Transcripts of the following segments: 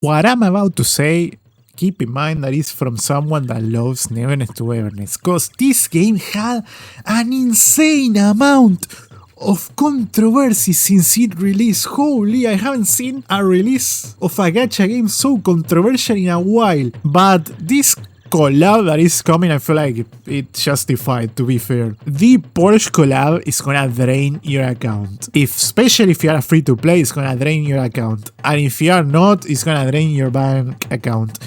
What I'm about to say, keep in mind that it's from someone that loves Neverness to Everness, cause this game had an insane amount of controversy since it released. Holy, I haven't seen a release of a gacha game so controversial in a while. But this collab that is coming, I feel like it's justified, to be fair. The Porsche collab is gonna drain your account. Especially if you are free to play, it's gonna drain your account. And if you are not, it's gonna drain your bank account.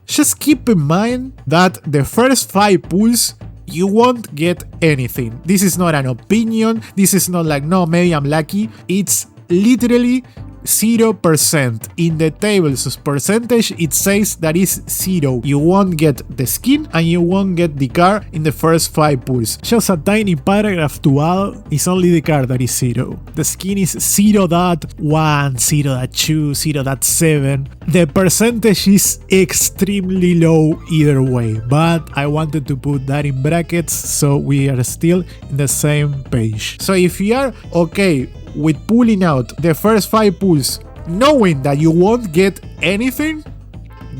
Just keep in mind that the first 5 pulls, you won't get anything. This is not an opinion. This is not like, no, maybe I'm lucky. It's literally 0%. In the tables of percentage, it says that is 0. You won't get the skin and you won't get the car in the first 5 pulls. Just a tiny paragraph to add, it's only the car that is 0. The skin is 0.1, 0.2, 0.7. The percentage is extremely low either way, but I wanted to put that in brackets so we are still in the same page. So if you are okay with pulling out the first 5 pulls, knowing that you won't get anything,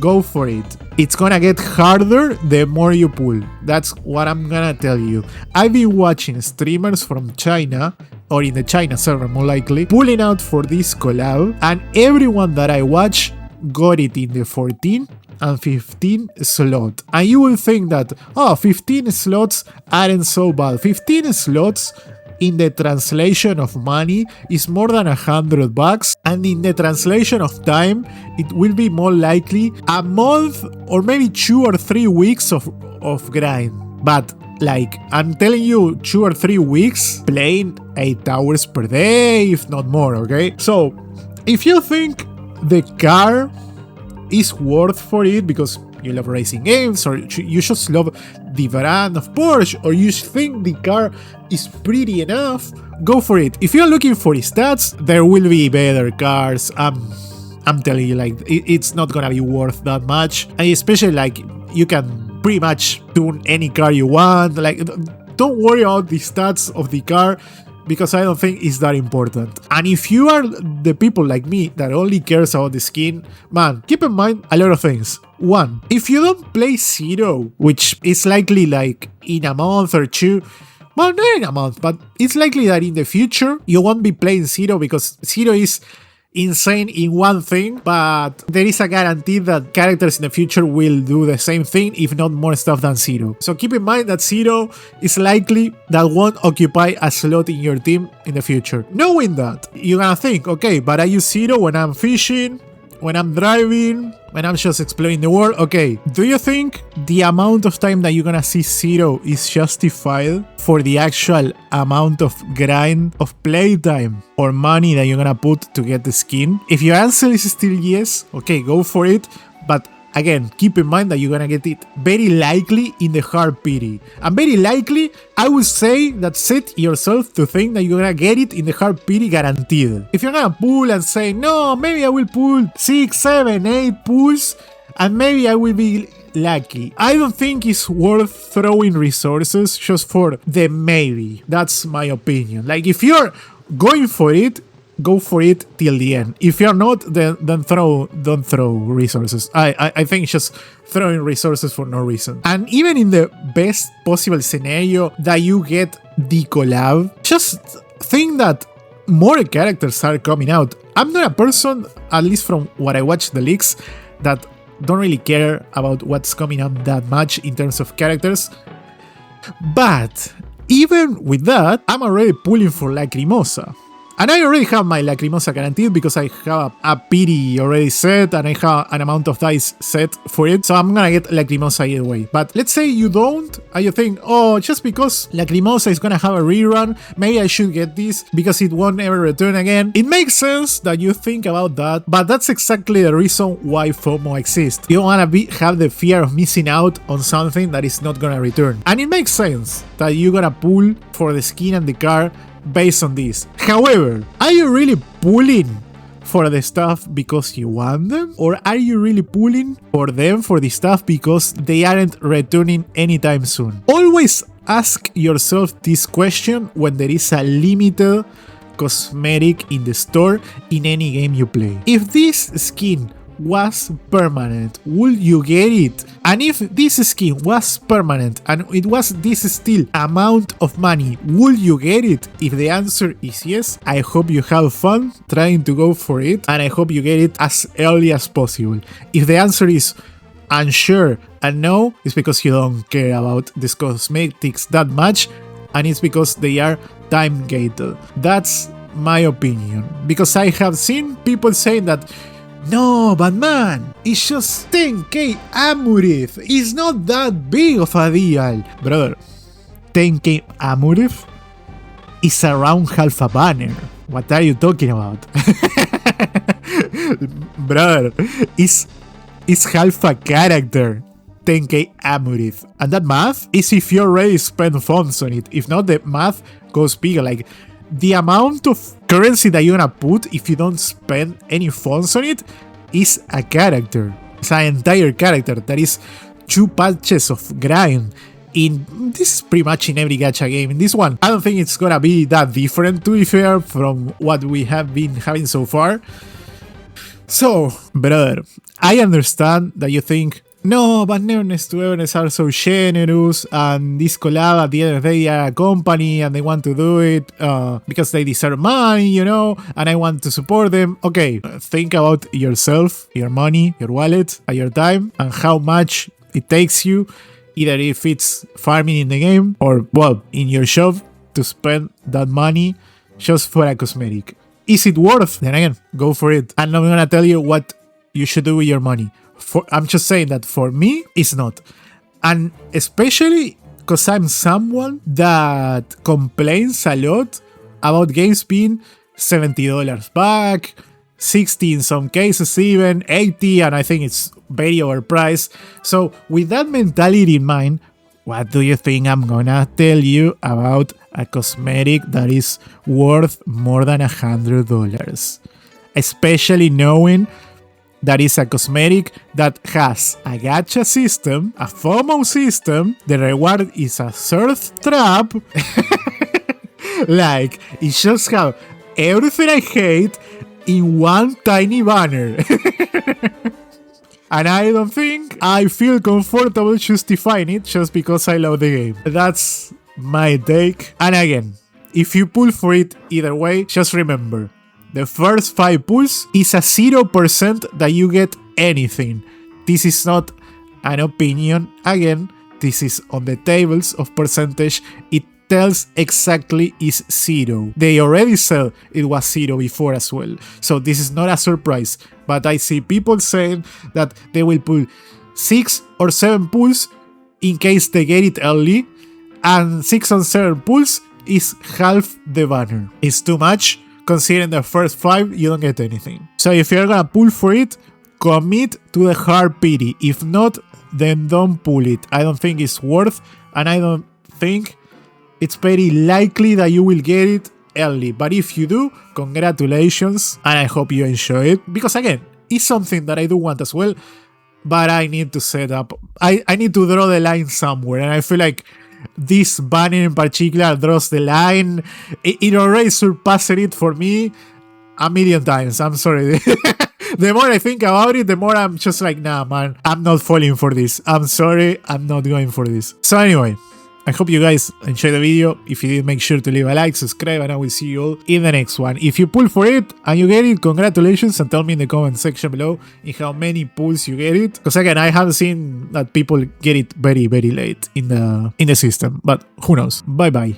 go for it. It's gonna get harder the more you pull. That's what I'm gonna tell you. I've been watching streamers from China, or in the China server more likely, pulling out for this collab, and everyone that I watch got it in the 14 and 15 slot. And you will think that, oh, 15 slots aren't so bad. 15 slots in the translation of money is more than $100, and in the translation of time it will be more likely a month or maybe 2 or 3 weeks of grind. But like, I'm telling you, 2 or 3 weeks playing 8 hours per day, if not more, okay? So if you think the car is worth for it because you love racing games, or you just love the brand of Porsche, or you think the car is pretty enough, go for it. If you're looking for stats, there will be better cars. I'm telling you, like, it's not gonna be worth that much. And especially, like, you can pretty much tune any car you want. Like, don't worry about the stats of the car, because I don't think it's that important. And if you are the people like me that only cares about the skin, man, keep in mind a lot of things. 1, if you don't play Zero, which is likely like in a month or 2, well, not in a month, but it's likely that in the future you won't be playing Zero, because Zero is insane in one thing, but there is a guarantee that characters in the future will do the same thing, if not more stuff than Zero. So keep in mind that Zero is likely that won't occupy a slot in your team in the future. Knowing that, you're gonna think, okay, but I use Zero when I'm fishing, when I'm driving, when I'm just exploring the world. Okay, do you think the amount of time that you're gonna see Zero is justified for the actual amount of grind, of playtime, or money that you're gonna put to get the skin? If your answer is still yes, okay, go for it. But again, keep in mind that you're gonna get it very likely in the hard pity. And very likely, I would say that set yourself to think that you're gonna get it in the hard pity guaranteed. If you're gonna pull and say, no, maybe I will pull 6, 7, 8 pulls, and maybe I will be lucky, I don't think it's worth throwing resources just for the maybe. That's my opinion. Like, if you're going for it, go for it till the end. If you're not, then don't throw resources. I think just throwing resources for no reason. And even in the best possible scenario that you get the collab, just think that more characters are coming out. I'm not a person, at least from what I watch the leaks, that don't really care about what's coming up that much in terms of characters. But even with that, I'm already pulling for Lacrimosa. And I already have my Lacrimosa guaranteed because I have a pity already set and I have an amount of dice set for it. So I'm gonna get Lacrimosa either way. But let's say you don't, and you think, oh, just because Lacrimosa is gonna have a rerun, maybe I should get this because it won't ever return again. It makes sense that you think about that, but that's exactly the reason why FOMO exists. You don't wanna have the fear of missing out on something that is not gonna return. And it makes sense that you're gonna pull for the skin and the car based on this. However, are you really pulling for the stuff because you want them? Or are you really pulling for them for the stuff because they aren't returning anytime soon? Always ask yourself this question when there is a limited cosmetic in the store in any game you play. If this skin was permanent, would you get it? And if this skin was permanent and it was this still amount of money, would you get it? If the answer is yes, I hope you have fun trying to go for it, and I hope you get it as early as possible. If the answer is unsure and no, it's because you don't care about these cosmetics that much, and it's because they are time gated. That's my opinion, because I have seen people saying that no, but man, it's just 10k Amurith, it's not that big of a deal. Brother, 10k Amurith is around half a banner. What are you talking about? Brother, it's half a character. 10k Amurith. And that math is if you already spent funds on it. If not, the math goes bigger. Like, the amount of currency that you're gonna put if you don't spend any funds on it is a character. It's an entire character. That is 2 patches of grind. This is pretty much in every gacha game. In this one, I don't think it's gonna be that different, to be fair, from what we have been having so far. So, brother, I understand that you think, no, but Neverness to Everness are so generous, and this collab at the end of the day, they are a company and they want to do it because they deserve money, you know, and I want to support them. Okay, think about yourself, your money, your wallet, and your time, and how much it takes you, either if it's farming in the game or, well, in your shop, to spend that money just for a cosmetic. Is it worth? Then again, go for it. I'm not gonna tell you what you should do with your money. I'm just saying that for me, it's not. And especially because I'm someone that complains a lot about games being $70 back, 60 in some cases even, 80, and I think it's very overpriced. So with that mentality in mind, what do you think I'm gonna tell you about a cosmetic that is worth more than $100? Especially knowing that is a cosmetic that has a gacha system, a FOMO system, the reward is a thirst trap. Like, it just have everything I hate in one tiny banner. And I don't think I feel comfortable justifying it just because I love the game. That's my take. And again, if you pull for it either way, just remember, the first 5 pulls is a 0% that you get anything. This is not an opinion. Again, this is on the tables of percentage. It tells exactly is 0. They already said it was 0 before as well. So this is not a surprise. But I see people saying that they will pull 6 or 7 pulls in case they get it early. And 6 or 7 pulls is half the banner. It's too much. Considering the first 5, you don't get anything. So if you're gonna pull for it, commit to the hard pity. If not, then don't pull it. I don't think it's worth, and I don't think it's very likely that you will get it early. But if you do, congratulations, and I hope you enjoy it. Because again, it's something that I do want as well, but I need to set up, I need to draw the line somewhere, and I feel like this banner in particular draws the line. It already surpassed it for me a million times. I'm sorry. The more I think about it, the more I'm just like, nah, man, I'm not falling for this. I'm sorry, I'm not going for this. So anyway, I hope you guys enjoyed the video. If you did, make sure to leave a like, subscribe, and I will see you all in the next one. If you pull for it and you get it, congratulations, and tell me in the comment section below in how many pulls you get it. Because again, I have seen that people get it very, very late in the system, but who knows. Bye bye.